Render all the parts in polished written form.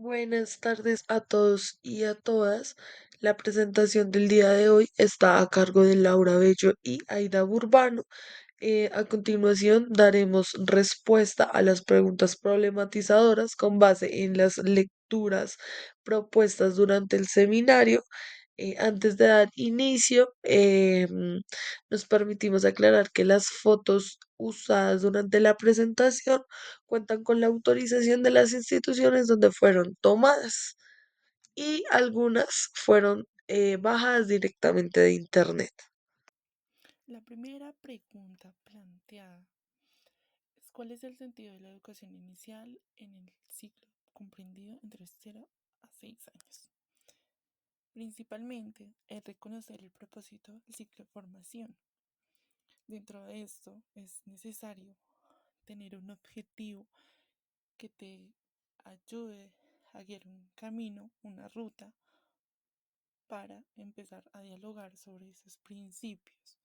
Buenas tardes a todos y a todas. La presentación del día de hoy está a cargo de Laura Bello y Aida Burbano. A continuación daremos respuesta a las preguntas problematizadoras con base en las lecturas propuestas durante el seminario. Antes de dar inicio, nos permitimos aclarar que las fotos usadas durante la presentación cuentan con la autorización de las instituciones donde fueron tomadas y algunas fueron bajadas directamente de internet. La primera pregunta planteada es ¿cuál es el sentido de la educación inicial en el ciclo comprendido entre 0 a 6 años? Principalmente es reconocer el propósito del ciclo de formación. Dentro de esto es necesario tener un objetivo que te ayude a guiar un camino, una ruta para empezar a dialogar sobre esos principios.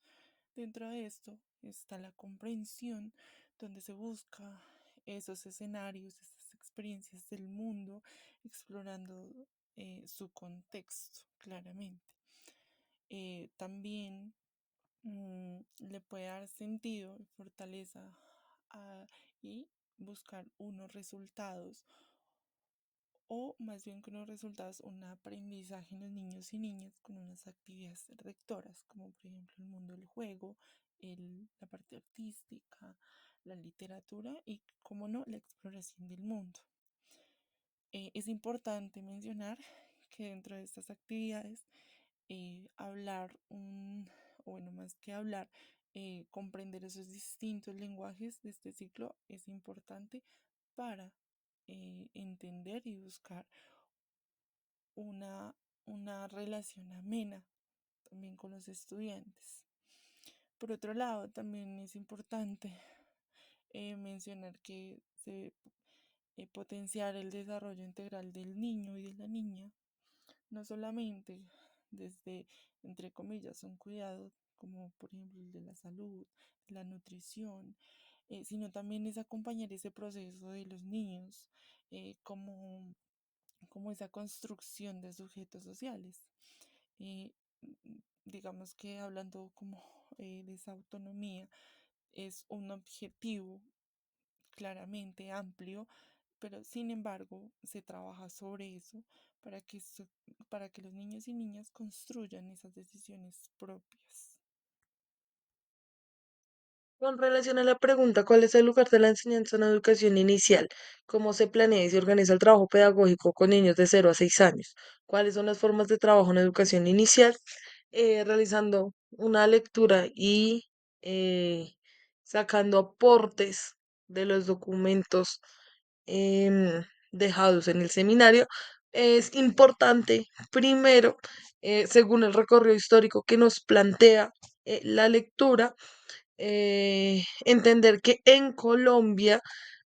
Dentro de esto está la comprensión, donde se busca esos escenarios, esas experiencias del mundo, explorando su contexto claramente. También le puede dar sentido y fortaleza a, y buscar unos resultados o más bien con unos resultados, un aprendizaje en los niños y niñas con unas actividades rectoras, como por ejemplo el mundo del juego, la parte artística, la literatura y, como no, la exploración del mundo. Es importante mencionar que dentro de estas actividades, hablar o bueno, más que hablar, comprender esos distintos lenguajes de este ciclo es importante para entender y buscar una, una relación amena también con los estudiantes. Por otro lado, también es importante mencionar que se debe potenciar el desarrollo integral del niño y de la niña, no solamente desde, entre comillas, un cuidado como por ejemplo el de la salud, la nutrición, sino también es acompañar ese proceso de los niños como esa construcción de sujetos sociales. Eh, digamos que hablando como de esa autonomía, es un objetivo claramente amplio, pero sin embargo se trabaja sobre eso para que, para que los niños y niñas construyan esas decisiones propias. Con relación a la pregunta, ¿cuál es el lugar de la enseñanza en la educación inicial? ¿Cómo se planea y se organiza el trabajo pedagógico con niños de 0 a 6 años? ¿Cuáles son las formas de trabajo en educación inicial? Realizando una lectura y sacando aportes de los documentos dejados en el seminario. Es importante, primero, según el recorrido histórico que nos plantea la lectura, entender que en Colombia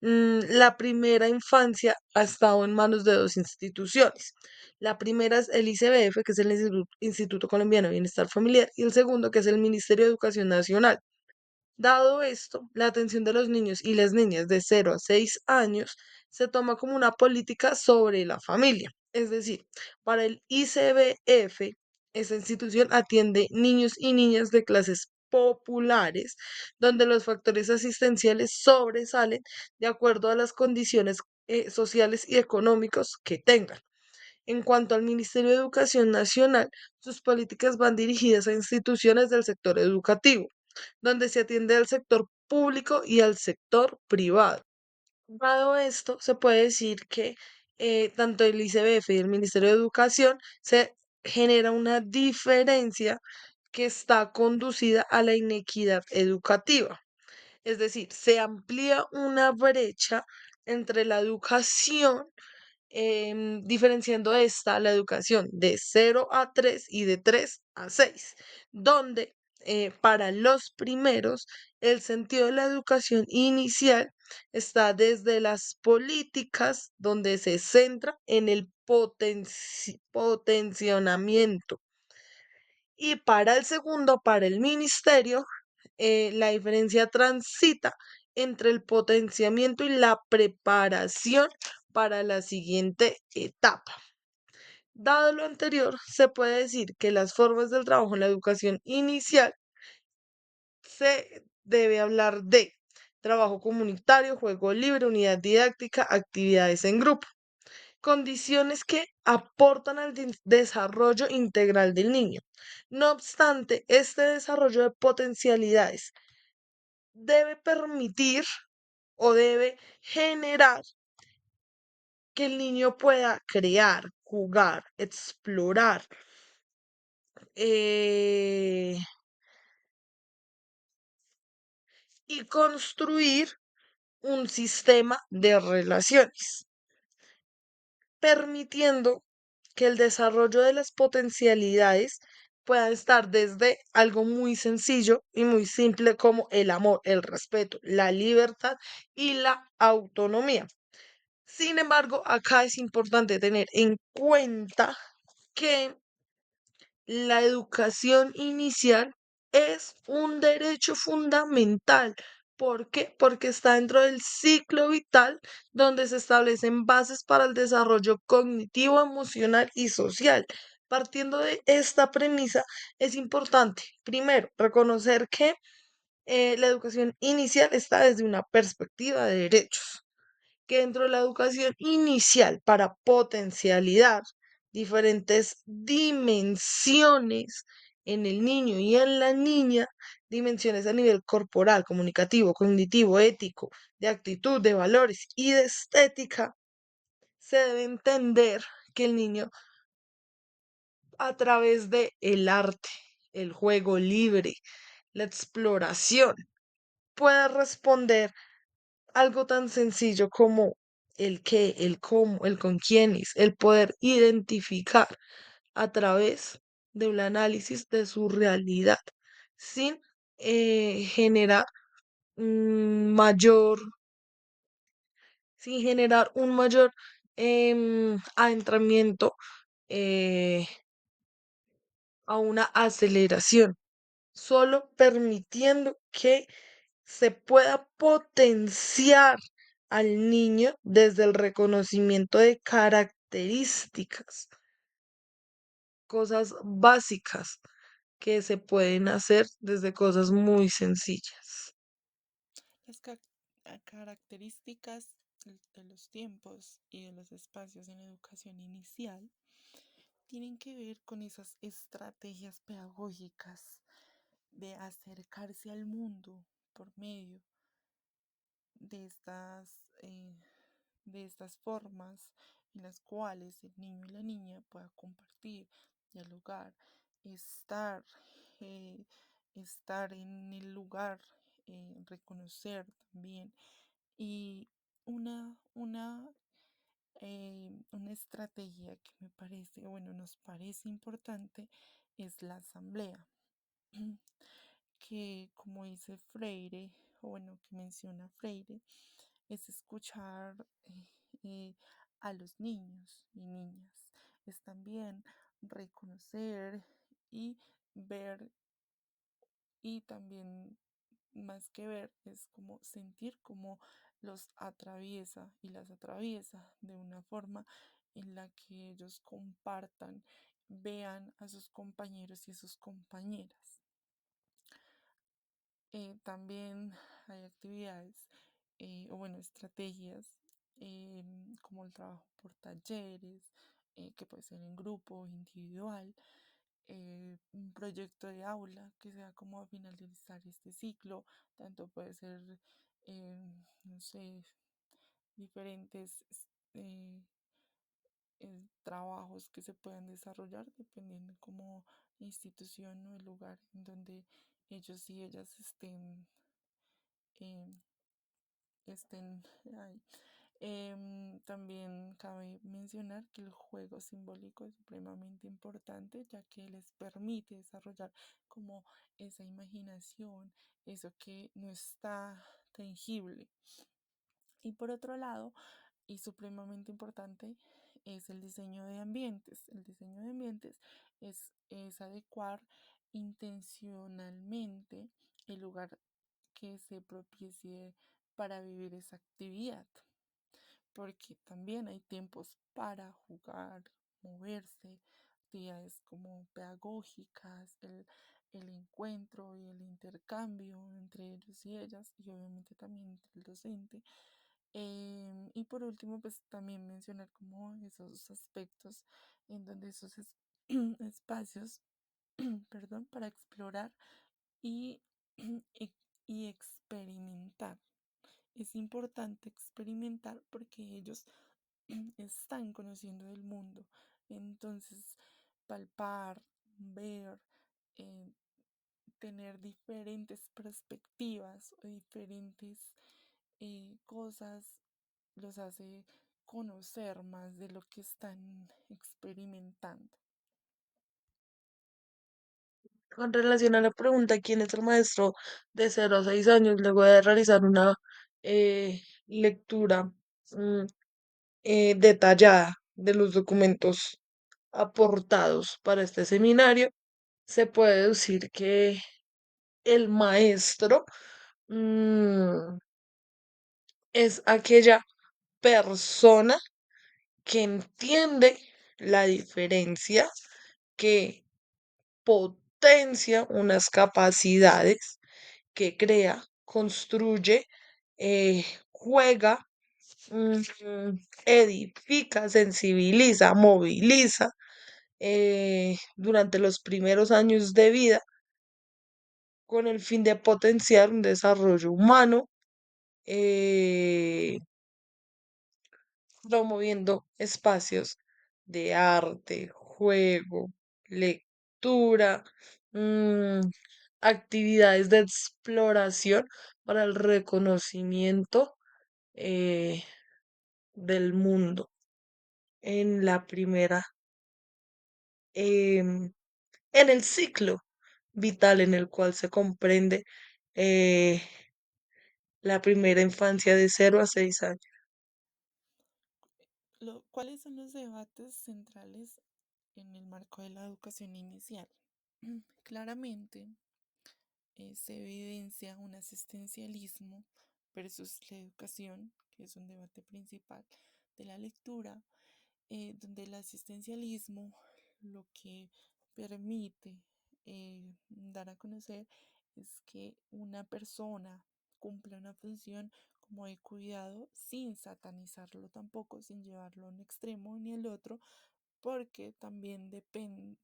la primera infancia ha estado en manos de dos instituciones. La primera es el ICBF, que es el Instituto Colombiano de Bienestar Familiar, y el segundo, que es el Ministerio de Educación Nacional. Dado esto, la atención de los niños y las niñas de 0 a 6 años se toma como una política sobre la familia. Es decir, para el ICBF, esa institución atiende niños y niñas de clases populares, donde los factores asistenciales sobresalen de acuerdo a las condiciones sociales y económicos que tengan. En cuanto al Ministerio de Educación Nacional, sus políticas van dirigidas a instituciones del sector educativo, donde se atiende al sector público y al sector privado. Dado esto, se puede decir que tanto el ICBF y el Ministerio de Educación se genera una diferencia que está conducida a la inequidad educativa. Es decir, se amplía una brecha entre la educación, diferenciando esta la educación de 0 a 3 y de 3 a 6, donde para los primeros el sentido de la educación inicial está desde las políticas, donde se centra en el potenciamiento. Y para el segundo, para el ministerio, la diferencia transita entre el potenciamiento y la preparación para la siguiente etapa. Dado lo anterior, se puede decir que las formas del trabajo en la educación inicial se debe hablar de trabajo comunitario, juego libre, unidad didáctica, actividades en grupo, condiciones que aportan al desarrollo integral del niño. No obstante, este desarrollo de potencialidades debe permitir o debe generar que el niño pueda crear, jugar, explorar, eh, y construir un sistema de relaciones, permitiendo que el desarrollo de las potencialidades pueda estar desde algo muy sencillo y muy simple como el amor, el respeto, la libertad y la autonomía. Sin embargo, acá es importante tener en cuenta que la educación inicial es un derecho fundamental. ¿Por qué? Porque está dentro del ciclo vital donde se establecen bases para el desarrollo cognitivo, emocional y social. Partiendo de esta premisa, es importante, primero, reconocer que la educación inicial está desde una perspectiva de derechos, que dentro de la educación inicial para potencialidad, diferentes dimensiones en el niño y en la niña, dimensiones a nivel corporal, comunicativo, cognitivo, ético, de actitud, de valores y de estética, se debe entender que el niño a través de el arte, el juego libre, la exploración, puede responder algo tan sencillo como el qué, el cómo, el con quiénes, el poder identificar a través de un análisis de su realidad, sin generar mayor, sin generar un mayor adentramiento eh, a una aceleración, solo permitiendo que se pueda potenciar al niño desde el reconocimiento de características, cosas básicas que se pueden hacer desde cosas muy sencillas. Las características de los tiempos y de los espacios en la educación inicial tienen que ver con esas estrategias pedagógicas de acercarse al mundo por medio de de estas formas en las cuales el niño y la niña puedan compartir, dialogar, estar, eh, estar en el lugar, reconocer también. Y una, una, una estrategia que me parece, bueno, nos parece importante es la asamblea, que como dice Freire, o bueno, que menciona Freire, es escuchar eh, a los niños y niñas, es también reconocer y ver y también más que ver es como sentir cómo los atraviesa y las atraviesa de una forma en la que ellos compartan, vean a sus compañeros y a sus compañeras. También hay actividades o bueno, estrategias como el trabajo por talleres, que puede ser en grupo o individual, un proyecto de aula que sea como a finalizar este ciclo, tanto puede ser, no sé, diferentes eh, trabajos que se puedan desarrollar dependiendo como la institución o el lugar en donde ellos y ellas eh, estén ahí. También cabe mencionar que el juego simbólico es supremamente importante, ya que les permite desarrollar como esa imaginación, eso que no está tangible. Y por otro lado, y supremamente importante, es el diseño de ambientes. El diseño de ambientes es adecuar intencionalmente el lugar que se propicie para vivir esa actividad. porque también hay tiempos para jugar, moverse, actividades como pedagógicas, el encuentro y el intercambio entre ellos y ellas, y obviamente también entre el docente. Y por último, pues también mencionar como esos aspectos en donde esos espacios, perdón, para explorar y, y y experimentar. Es importante experimentar porque ellos están conociendo del mundo. Entonces, palpar, ver, eh, tener diferentes perspectivas o diferentes cosas los hace conocer más de lo que están experimentando. Con relación a la pregunta, ¿quién es el maestro de 0 a 6 años? Luego de realizar una lectura mm, detallada de los documentos aportados para este seminario, se puede deducir que el maestro mm, es aquella persona que entiende la diferencia, que potencia unas capacidades, que crea, construye, juega, edifica, sensibiliza, moviliza durante los primeros años de vida con el fin de potenciar un desarrollo humano, eh, promoviendo espacios de arte, juego, lectura, mm, actividades de exploración para el reconocimiento eh, del mundo en la primera, en el ciclo vital en el cual se comprende eh, la primera infancia de 0 a 6 años. ¿Cuáles son los debates centrales en el marco de la educación inicial? Claramente, se evidencia un asistencialismo versus la educación, que es un debate principal de la lectura, donde el asistencialismo lo que permite dar a conocer es que una persona cumpla una función como de cuidado sin satanizarlo tampoco, sin llevarlo a un extremo ni al otro, porque también depende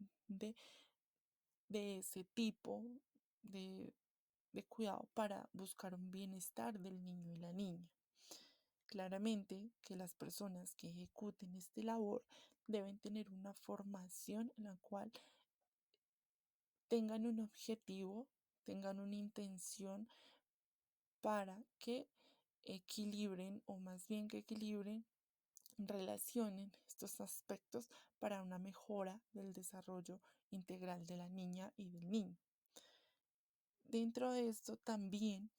de ese tipo de, de cuidado para buscar un bienestar del niño y la niña. Claramente que las personas que ejecuten este labor deben tener una formación en la cual tengan un objetivo, tengan una intención para que equilibren o más bien que equilibren, relacionen estos aspectos para una mejora del desarrollo integral de la niña y del niño. Dentro de esto también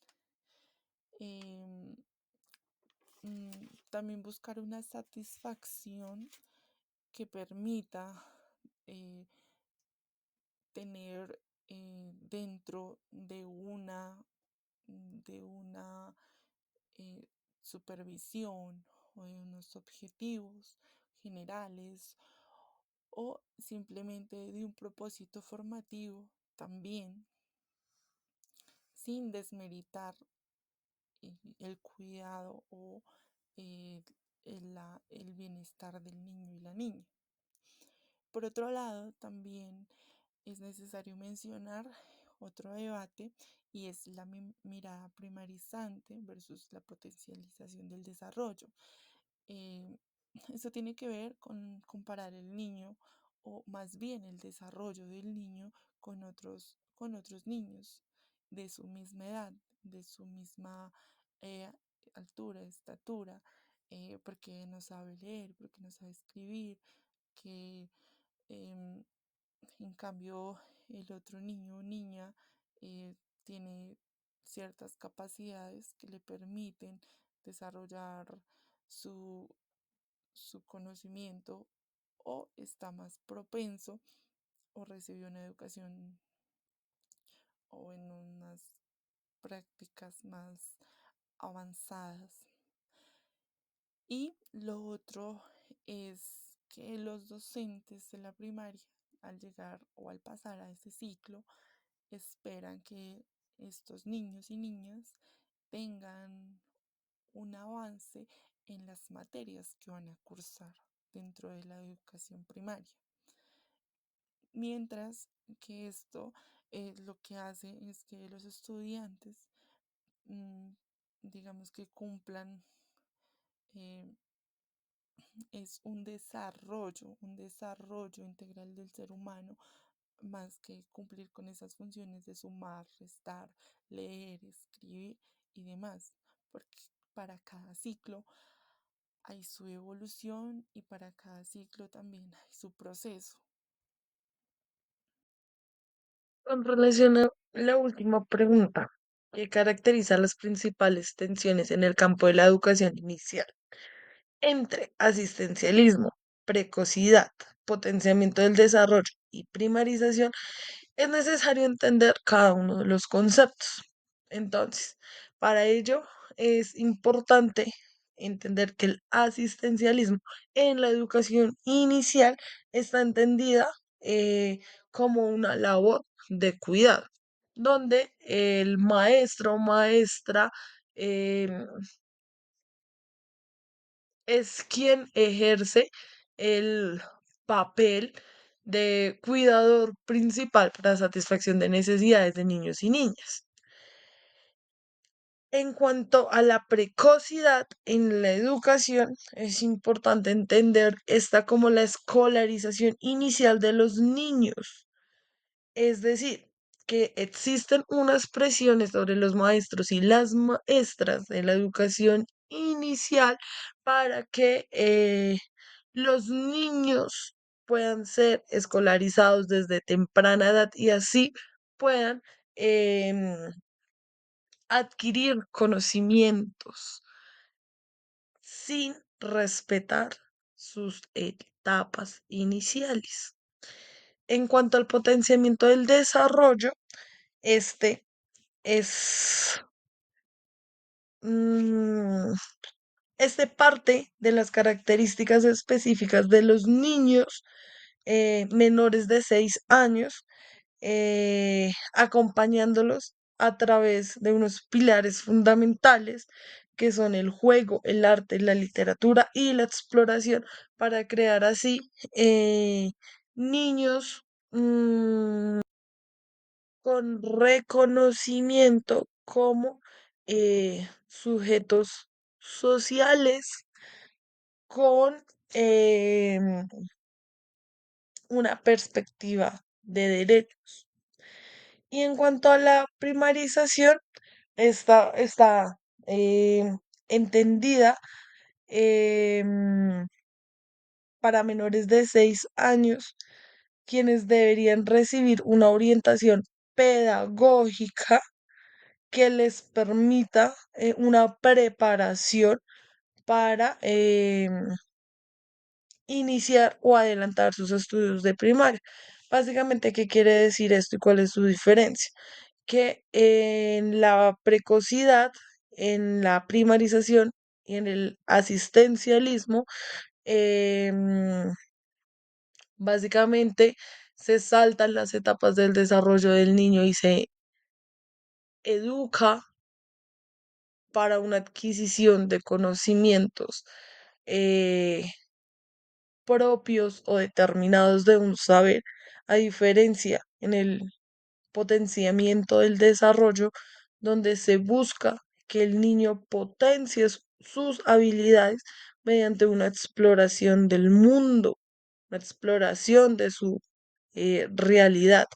em, también buscar una satisfacción que permita eh, tener dentro de una eh, supervisión o de unos objetivos generales o simplemente de un propósito formativo también, sin desmeritar el cuidado o eh, el bienestar del niño y la niña. Por otro lado, también es necesario mencionar otro debate y es la mirada primarizante versus la potencialización del desarrollo. Eh, Esto tiene que ver con comparar el niño o más bien el desarrollo del niño con otros niños de su misma edad, de su misma eh, altura, estatura, porque no sabe leer, porque no sabe escribir, que em, en cambio el otro niño o niña tiene ciertas capacidades que le permiten desarrollar su, su conocimiento o está más propenso o recibió una educación o en unas prácticas más avanzadas. Y lo otro es que los docentes de la primaria, al llegar o al pasar a ese ciclo, esperan que estos niños y niñas tengan un avance en las materias que van a cursar dentro de la educación primaria. Mientras que esto lo que hace es que los estudiantes, mm, digamos que cumplan, eh, es un desarrollo integral del ser humano, más que cumplir con esas funciones de sumar, restar, leer, escribir y demás, porque para cada ciclo hay su evolución y para cada ciclo también hay su proceso. Con relación a la última pregunta, ¿qué caracteriza las principales tensiones en el campo de la educación inicial entre asistencialismo, precocidad, potenciamiento del desarrollo y primarización? Es necesario entender cada uno de los conceptos. Entonces, para ello es importante entender que el asistencialismo en la educación inicial está entendida como una labor de cuidado, donde el maestro o maestra em, es quien ejerce el papel de cuidador principal para satisfacción de necesidades de niños y niñas. En cuanto a la precocidad en la educación, es importante entender esta como la escolarización inicial de los niños. Es decir, que existen unas presiones sobre los maestros y las maestras de la educación inicial para que los niños puedan ser escolarizados desde temprana edad y así puedan em, adquirir conocimientos sin respetar sus etapas iniciales. En cuanto al potenciamiento del desarrollo, este es, mm, este parte de las características específicas de los niños menores de 6 años, acompañándolos a través de unos pilares fundamentales que son el juego, el arte, la literatura y la exploración para crear así niños con reconocimiento como sujetos sociales con una perspectiva de derechos. Y en cuanto a la primarización, está eh, entendida em, para menores de 6 años, quienes deberían recibir una orientación pedagógica que les permita una preparación para iniciar o adelantar sus estudios de primaria. Básicamente, ¿qué quiere decir esto y cuál es su diferencia? Que en la precocidad, en la primarización y en el asistencialismo, em, básicamente se saltan las etapas del desarrollo del niño y se educa para una adquisición de conocimientos eh, propios o determinados de un saber, a diferencia en el potenciamiento del desarrollo, donde se busca que el niño potencie sus habilidades mediante una exploración del mundo, una exploración de su realidad.